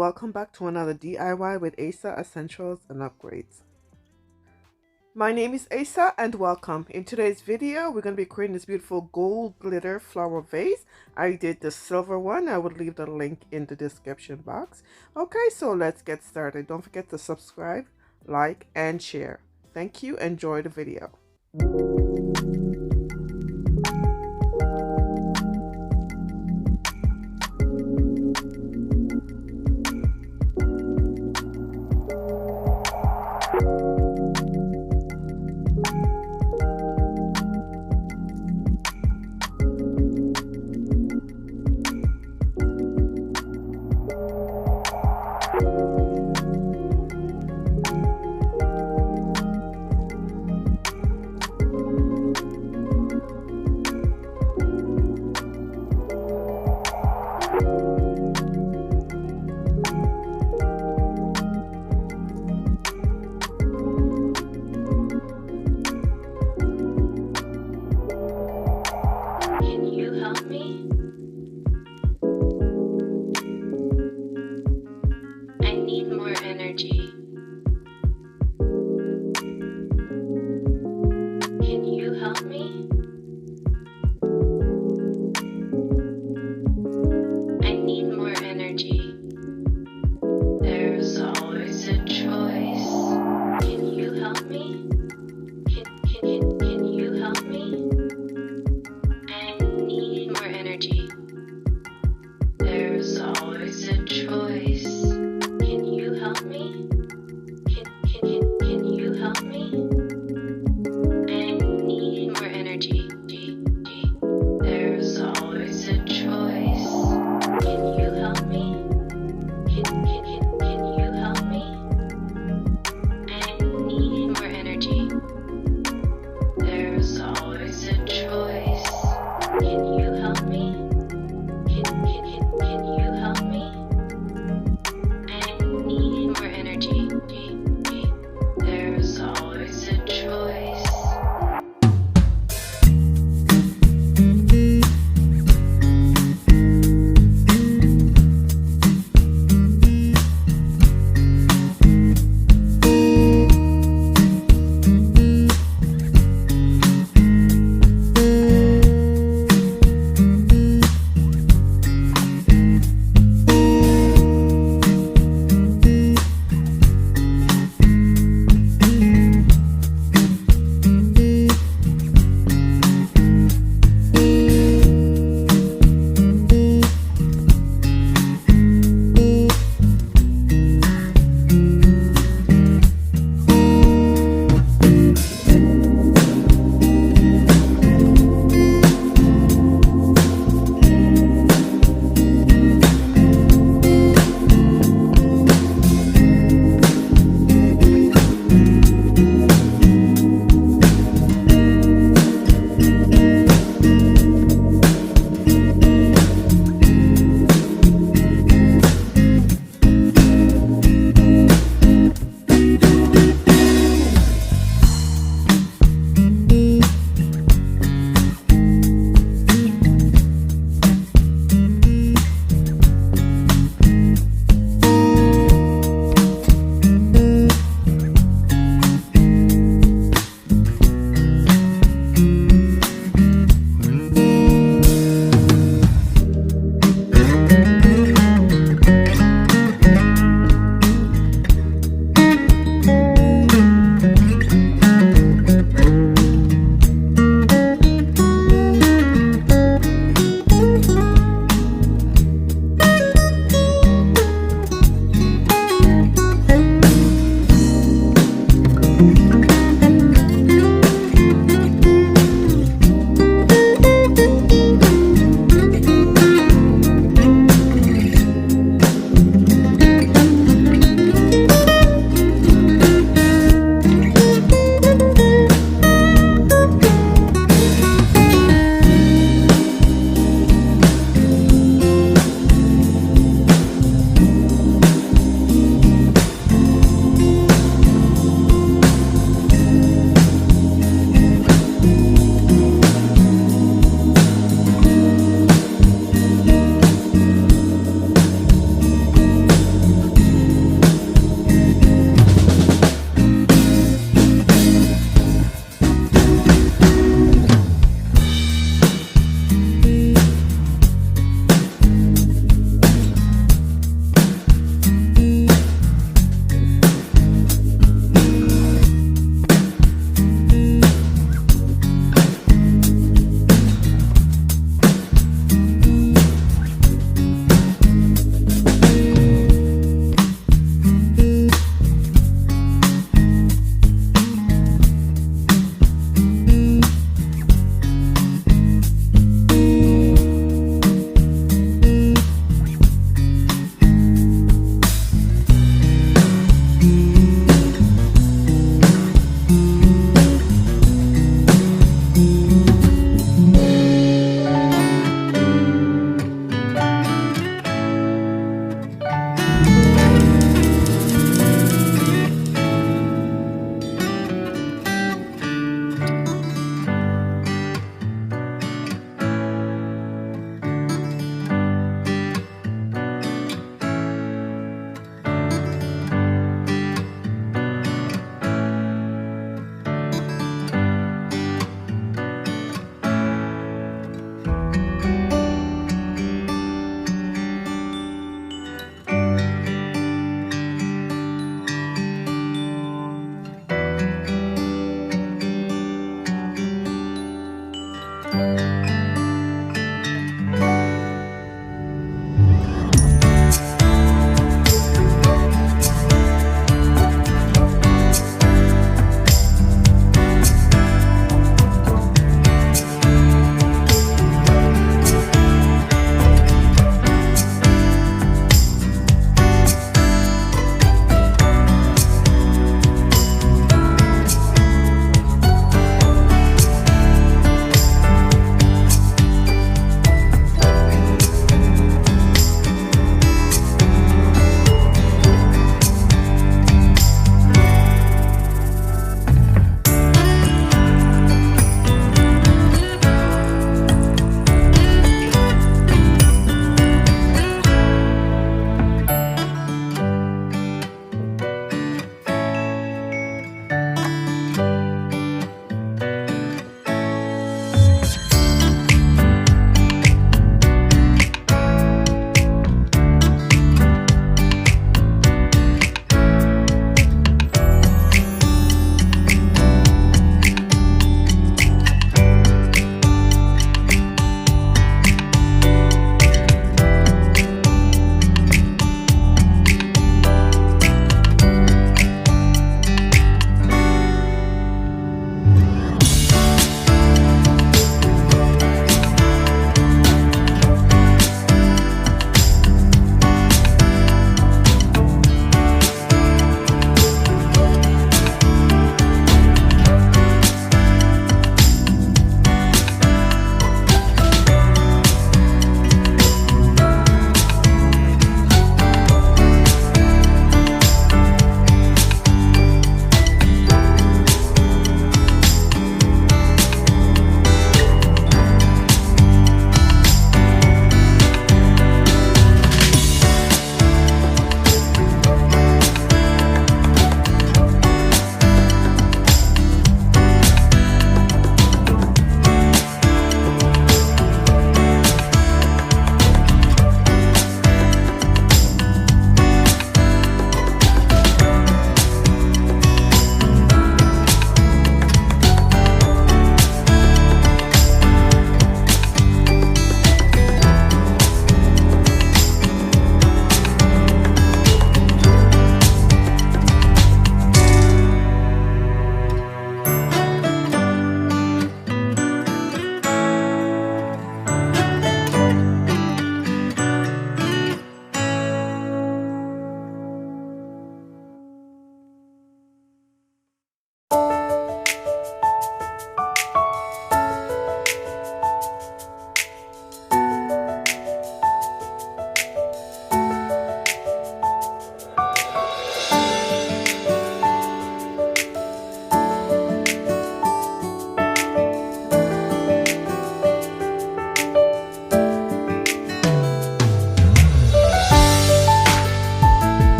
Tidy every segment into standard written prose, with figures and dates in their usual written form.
welcome back to another DIY with Asa Essentials and Upgrades. My name is Asa and welcome. In today's video, we're going to be creating this beautiful gold glitter flower vase. I did the silver one. I would leave the link in the description box. Okay, so let's get started. Don't forget to subscribe, like, and share. Thank you. Enjoy the video.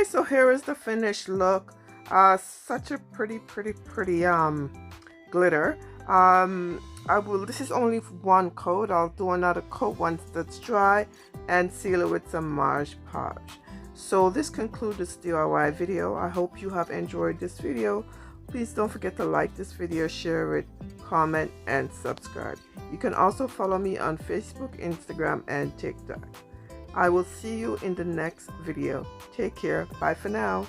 so here is the finished look. Such a pretty glitter. This is only one coat. I'll do another coat once that's dry and seal it with some Marge Podge. So this concludes this DIY video. I hope you have enjoyed this video. Please don't forget to like this video, share it, comment, and subscribe. You can also follow me on Facebook, Instagram, and TikTok. I will see you in the next video. Take care. Bye for now.